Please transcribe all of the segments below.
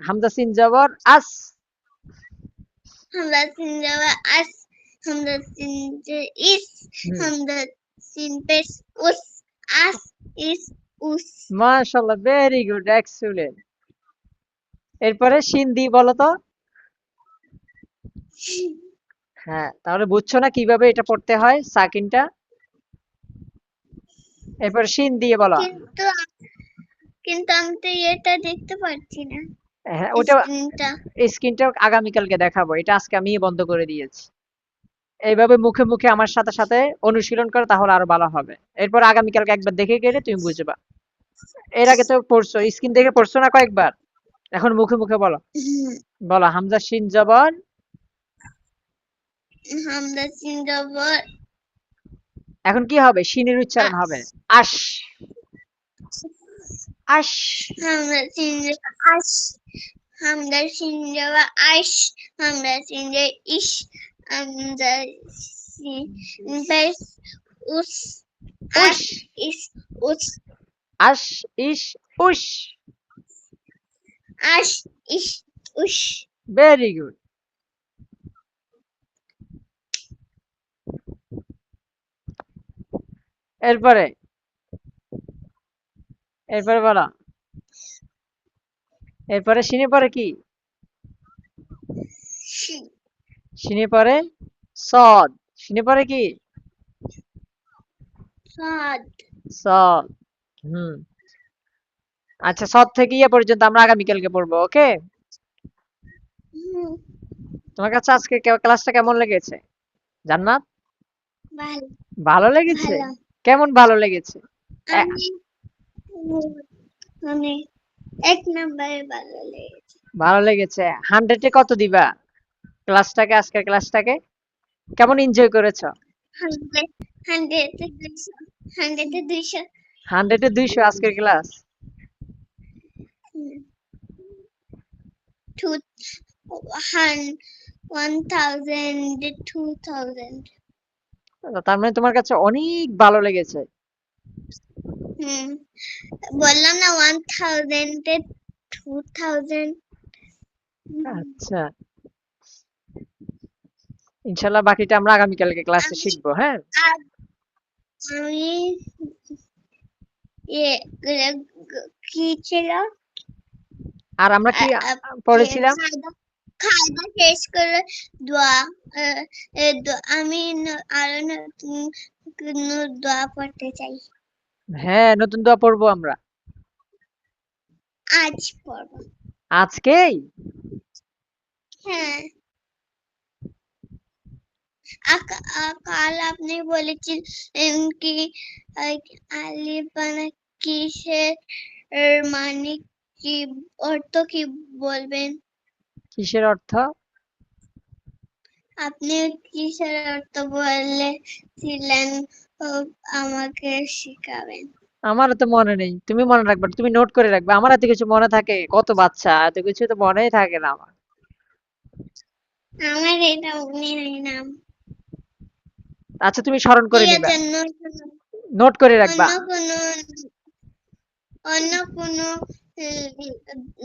Hamza scene জবর আস। Hamza scene জবর আস, Hamza scene ইস, Hamza scene পেশ উস, আস ইস উস। মাশাআল্লাহ, ভেরি গুড, এক্সেলেন্ট। এরপরে শিন দি বলো তো। হ্যাঁ, তাহলে বুঝছো না কিভাবে এটা পড়তে হয় সাকিনটা? এরপর শিন দিয়ে বলো। কিন্তু কিন্তু আমি তো এটা দেখতে পাচ্ছি না, হ্যাঁ, ওটা স্ক্রিনটা। স্ক্রিনটা আগামীকালকে দেখাবো, এটা আজকে আমি বন্ধ করে দিয়েছি। এইভাবে মুখে মুখে আমার সাথে সাথে অনুশীলন করো, তাহলে আরো ভালো হবে। এরপর আগামীকালকে একবার দেখে গেলে তুমি বুঝবা। এর আগে তো পড়ছো, স্ক্রিন দেখে পড়ছো না কয়েকবার? এখন মুখে মুখে বলো। বলো হামজা শিন জবর। হামজা সিন জবর এখন কি হবে? শিনের উচ্চারণ হবে আশ। আশ। হামজা সিন আশ, হামজা সিন জবর আশ, হামজা সিন ইস, হামজা সিন পেশ উস, আস উশ। ইস উস, আশ ইশ উশ। আস ইস উস। Very good. এরপরে এরপরে বলো। এরপরে শিনে পরে কি? শিনে পরে সদ। শিনে পরে কি? সাদ। সদ। হুম। আচ্ছা, সদ থেকে ইয়ে পর্যন্ত আমরা আগামীকালকে পড়বো, ওকে? তোমার কাছে আজকে ক্লাসটা কেমন লেগেছে জান্নাত? ভালো। ভালো লেগেছে? ভালো। কেমন ভালো লেগেছে? আমি মানে 1 নম্বরে ভালো লেগেছে। ভালো লেগেছে। 100 এ কত দিবা ক্লাসটাকে, আজকের ক্লাসটাকে? কেমন এনজয় করেছো? 100 100 এ 200, 100 এ 200। 100 এ 200 আজকের ক্লাস। Two, 1000, 2000। তার মানে তোমার কাছে অনেক ভালো লেগেছে। বললাম না 1000 এ 2000। আচ্ছা, ইনশাল্লাহ বাকিটা আমরা আগামীকালকে ক্লাসে আমি শিখবো, হ্যাঁ? আমি ইয়ে কি ছিল? আর আমরা কি পড়েছিলাম? খাওয়া শেষ করে দোয়া, আমি আরো নতুন দোয়া পড়তে চাই। হ্যাঁ, নতুন দোয়া পড়বো আমরা। আজ পড়বো। আজকেই? হ্যাঁ, কাল আপনি বলেছিলেন কি আলিফ বানা কিসের মানে কি, অর্থ কি বলবেন? কিসের অর্থ? আপনি কিসের অর্থ বলেছিলেন, আমাকে শিখাবেন। আমারও তো মনে নেই, তুমি মনে রাখবে, তুমি নোট করে রাখবে। আমার এত কিছু মনে থাকে? কত বাচ্চা, এত কিছু তো মনেই থাকে না আমার। আমার এটা মনে নাই নাম। আচ্ছা, তুমি স্মরণ করে ঠিক নিবা, আছে, নোট করে রাখবা। অন্য কোনো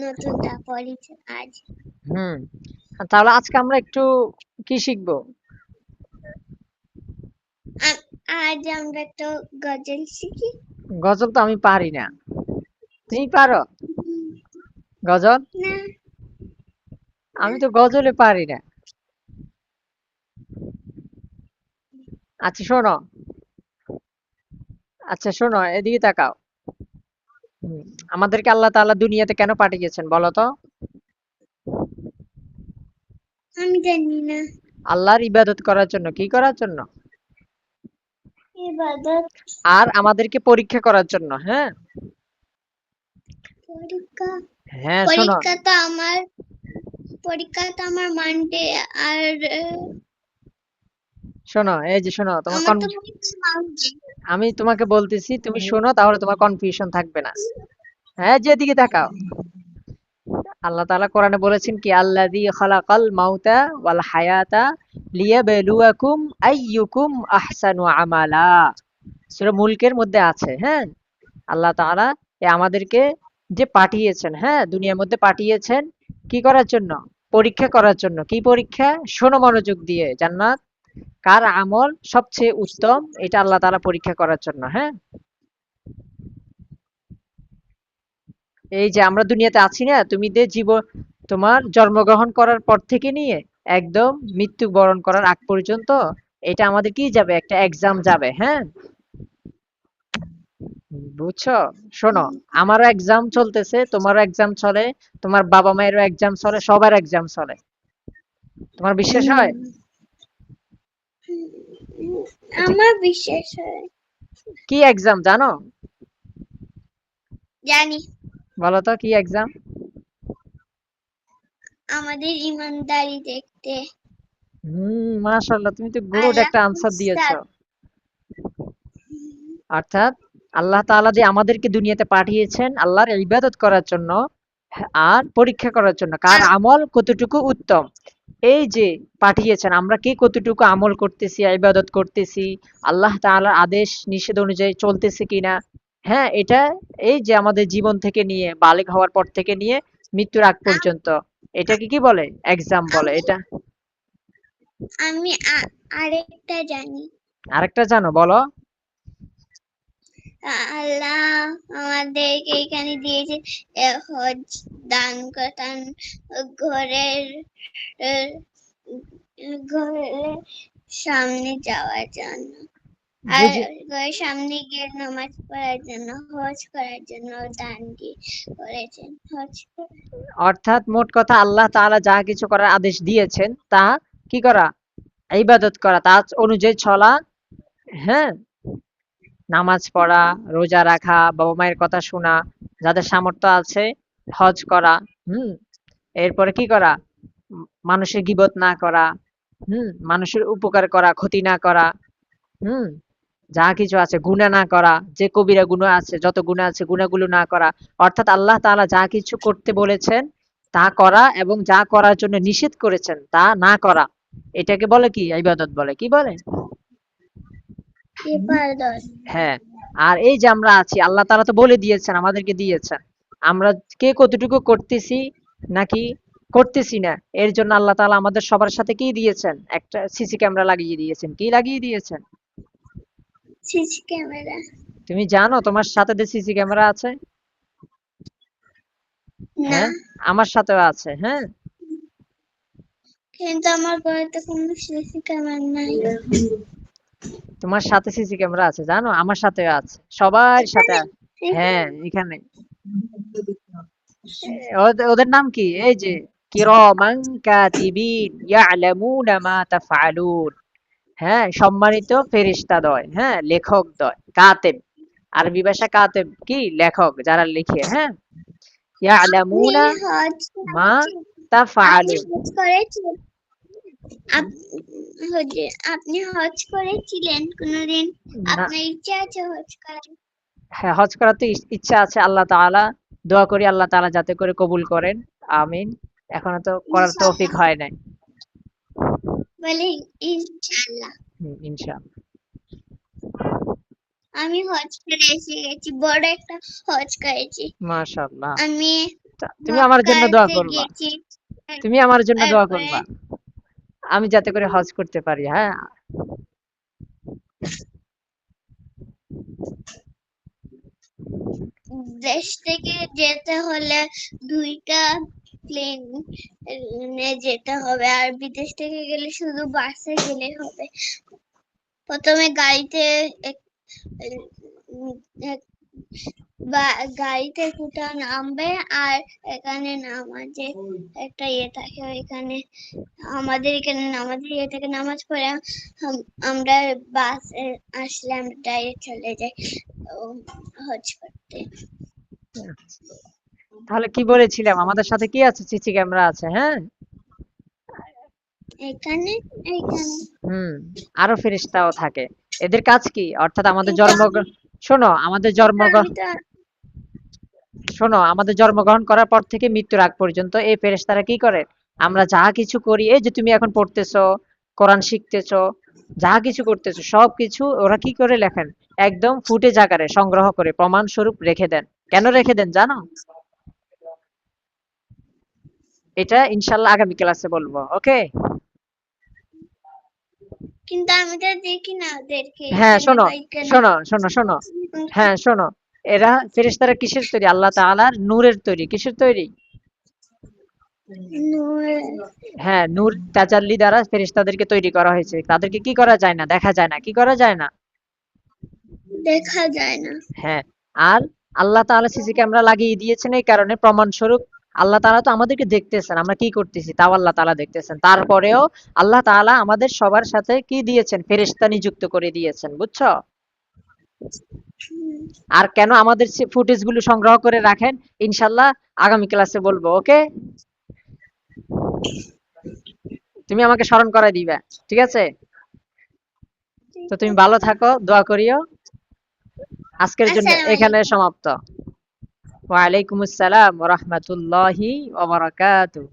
নতুনটা পড়েছে আজ। হুম। তাহলে আজকে আমরা একটু কি শিখবো? আজ আমরা তো গজল শিখি। গজল তো আমি পারি না, তুমি পারো গজল? না। আমি তো গজলে পারি না। আচ্ছা শোনো, আচ্ছা শোনো, এদিকে তাকাও। আমাদেরকে আল্লাহ তাআলা দুনিয়াতে কেন পাঠিয়েছেন বলো তো? আমি জানি না। আল্লাহর ইবাদত করার জন্য। কি করার জন্য? ইবাদত। আর আমাদেরকে পরীক্ষা করার জন্য, হ্যাঁ? পরীক্ষা। হ্যাঁ শোনো, পরীক্ষা তো আমার মানডে আর শোনো, এই যে শোনো, আমার তো পরীক্ষা মানডে। আমি তোমাকে বলতেছি, তুমি শোনো, তাহলে তোমার কনফিউশন থাকবে না। হ্যাঁ, যেদিকে তাকাও। আল্লাহ তাআলা কোরআনে বলেছেন কি, আল্লাযী খালাকাল মাউতা ওয়াল হায়াতা লিয়াবলুয়াকুম আইয়ুকুম আহসানু আমালা। সূরা মুলকের মধ্যে আছে, হ্যাঁ? আল্লাহ তাআলা আমাদেরকে যে পাঠিয়েছেন, হ্যাঁ, দুনিয়ার মধ্যে পাঠিয়েছেন কি করার জন্য? পরীক্ষা করার জন্য। কি পরীক্ষা? শোনো মনোযোগ দিয়ে। জান্নাত কার আমল সবচেয়ে উত্তম, এটা আল্লাহ তাআলা পরীক্ষা করার জন্য, হ্যাঁ? এই যে আমরা দুনিয়াতে আছি না, তোমার জন্মগ্রহণ করার পর থেকে নিয়ে একদম মৃত্যুবরণ করার আগ পর্যন্ত এটা আমাদের কি যাবে? একটা এক্সাম যাবে, হ্যাঁ? বুঝছো? শোনো, আমারও এক্সাম চলতেছে, তোমারও এক্সাম চলে, তোমার বাবা মায়েরও এক্সাম চলে, সবার এক্সাম চলে। তোমার বিশ্বাস হয়? এটা আমার বিশ্বাস হয়। কি এক্সাম জানো? জানি বলো তো কি এক্সাম? আমাদের ইমানদারি দেখতে। মাশাআল্লাহ, তুমি তো গুড আল্লাহ একটা আনসার দিয়েছো। উস্তাদ। অর্থাৎ আল্লাহ তাআলা যে আমাদেরকে দুনিয়াতে পাঠিয়েছেন আল্লাহর ইবাদত করার জন্য, আর পরীক্ষা করার জন্য কার আ- আমল কতটুকু উত্তম। এই যে পাঠিয়েছেন, আমরা কে কতটুকু আমল করতেছি, ইবাদত করতেছি, আল্লাহ তাআলার আদেশ নিষেধ অনুযায়ী চলতেছি কিনা, হ্যাঁ, এটা এই যে আমাদের জীবন থেকে নিয়ে বালিগ হওয়ার পর থেকে নিয়ে মৃত্যুর আগ পর্যন্ত, এটাকে কি বলে? এক্সাম বলে আমি এটা। আমি আরেকটা জানি। আরেকটা জানো? বলো। আল্লাহ আমাদেরকে এখানে দিয়েছে হজ দান করতাম ঘরের আহ, ঘরের সামনে যাওয়ার জন্য, আর বুঝি ঘরের সামনে গিয়ে নামাজ পড়ার জন্য, হজ করার জন্য দান করেছেন। হজ অর্থাৎ মোট কথা আল্লাহ তাআলা যা কিছু করার আদেশ দিয়েছেন তা কি করা? ইবাদত করা, তা অনুযায়ী চলা, হ্যাঁ, নামাজ পড়া, রোজা রাখা, বাবা মায়ের কথা শোনা, যাদের সামর্থ্য আছে হজ করা, হুম, এরপরে কি করা? মানুষের গীবত না করা, মানুষের উপকার করা, ক্ষতি না করা, হুম, যা কিছু আছে গুনাহ না করা, যে কবিরা গুনাহ আছে, যত গুনাহ আছে গুনাহগুলো না করা। অর্থাৎ আল্লাহ তাআলা যা কিছু করতে বলেছেন তা করা, এবং যা করার জন্য নিষেধ করেছেন তা না করা, এটাকে বলে কি? ইবাদত বলে। কি বলে? ইবাদত। হ্যাঁ। আর এই যে আমরা আছি, আল্লাহ তাআলা তো বলে দিয়েছেন, আমাদেরকে দিয়েছেন, আমরা কে কতটুকু করতেছি নাকি করতেছি না, এর জন্য আল্লাহ তাআলা আমাদের সবার সাথে কি দিয়েছেন? একটা সিসি ক্যামেরা লাগিয়ে দিয়েছেন। কি লাগিয়ে দিয়েছেন? CC camera. তুমি জানো তোমার সাথে যে সিসি ক্যামেরা আছে? না, হ্যাঁ, আমার সাথেও আছে, হ্যাঁ। কিন্তু আমার ঘরে তো কোনো সিসি ক্যামেরা নাই। তোমার সাথে সিসি ক্যামেরা আছে, জানো? আমার সাথেও আছে, সবার সাথে এখানে হ্যাঁ, এখানে ওদের নাম কি? এই যে কিরামান কাতিবিন ইয়ালামুনা মা তাফআলুন, হ্যাঁ, সম্মানিত ফেরেশতাদ্বয়, হ্যাঁ, লেখকদ্বয়, কাতেব, আরবি ভাষা কাতেব কি? লেখক, যারা লিখে, হ্যাঁ, আপনি ইয়ালামুনা হজ মা করেছেন? আপনি তাফআলুন। হজ করেছেন? আপনি হজ করেছিলেন কোনোদিন? না, আপনার ইচ্ছা আছে হজ করার? হ্যাঁ, হজ করার তো ইচ্ছা আছে। আল্লাহ তাআলা দোয়া করি আল্লাহ তাআলা যাতে করে কবুল করেন। আমিন। এখনো তো করার তৌফিক ইনশাআল্লাহ। হয় নাই। বলে ইনশাআল্লাহ। ইনশাআল্লাহ। আমি হজ করে এসে গেছি, বড় একটা হজ করেছি। মাশাআল্লাহ। আমি তুমি আমার জন্য দোয়া মক্কাতে করবা। গেছি, তুমি আমার জন্য দোয়া তারপরে করবা। আমি যাতে করে হজ করতে পারি, হ্যাঁ। দেশ থেকে যেতে হলে 2টা প্লেন যেতে হবে, আর বিদেশ থেকে গেলে শুধু বাসে গেলে হবে। প্রথমে গাড়িতে গাড়িতে কোথাও নামবে, আর এখানে নামাজে একটা থাকে, ওইখানে আমাদের এখানে নামাজের থেকে নামাজ পড়ে আমরা বাসে আসলে আমরা ডাইরেক্ট চলে যাই হজ করতে। তাহলে কি বলেছিলাম? আমাদের সাথে কি আছে? সিসি ক্যামেরা আছে, হ্যাঁ। এখানে এইখানে হুম, আরো ফেরেশতাও থাকে। এদের কাজ কি? অর্থাৎ আমাদের কিন্তু শোনো, আমাদের আমি তো আমাদের জন্মগ্রহণ করার পর থেকে মৃত্যুর আগ পর্যন্ত এই ফেরেশতারা কি করে? আমরা যা কিছু করি, এই যে তুমি এখন পড়তেছো, কোরআন শিখতেছো, যা কিছু করতেছো সবকিছু ওরা কি করে লেখেন? একদম ফুটেজ আকারে সংগ্রহ করে প্রমাণ স্বরূপ রেখে দেন। কেন রেখে দেন জানো? এটা ইনশাল্লাহ আগামী ক্লাসে বলবো। ওকে? কিন্তু আমি তো দেখি না ওদেরকে হ্যাঁ, এখানে শোনো বা এখানে। শোনো শোনো শোনো হ্যাঁ শোনো, এরা ফেরেশতারা কিসের তৈরি? আল্লাহ তাআলার নূরের তৈরি। কিসের তৈরি? হ্যাঁ, নূর তাজাল্লি দ্বারা ফেরেশতাদেরকে তৈরি করা হয়েছে। তাদেরকে কি করা যায় না? দেখা যায় না। কি করা যায় না? দেখা যায় না। হ্যাঁ, আর আল্লাহ তাআলা সিসি ক্যামেরা লাগিয়ে দিয়েছেন এই কারণে, প্রমাণস্বরূপ আল্লাহ তাআলা তো আমাদেরকে দেখতেছেন আমরা কি করতেছি, তাও আল্লাহ তাআলা দেখতেছেন। তারপরেও আল্লাহ তাআলা আমাদের সবার সাথে কি দিয়েছেন? ফেরেশতা নিযুক্ত করে দিয়েছেন। বুঝছো? হুম, আর কেন আমাদের ফুটেজ গুলো সংগ্রহ করে রাখেন, ইনশাল্লাহ আগামী ক্লাসে বলবো। ওকে? তুমি আমাকে স্মরণ করাই দিবা। ঠিক আছে? তো ঠিক তুমি আছে। ভালো থাকো, দোয়া করিও। আজকের জন্য আসসালামু এখানে আলাইকুম। সমাপ্ত। ওয়ালাইকুম আসসালাম ওয়া রাহমাতুল্লাহি ওয়া বারাকাতুহু।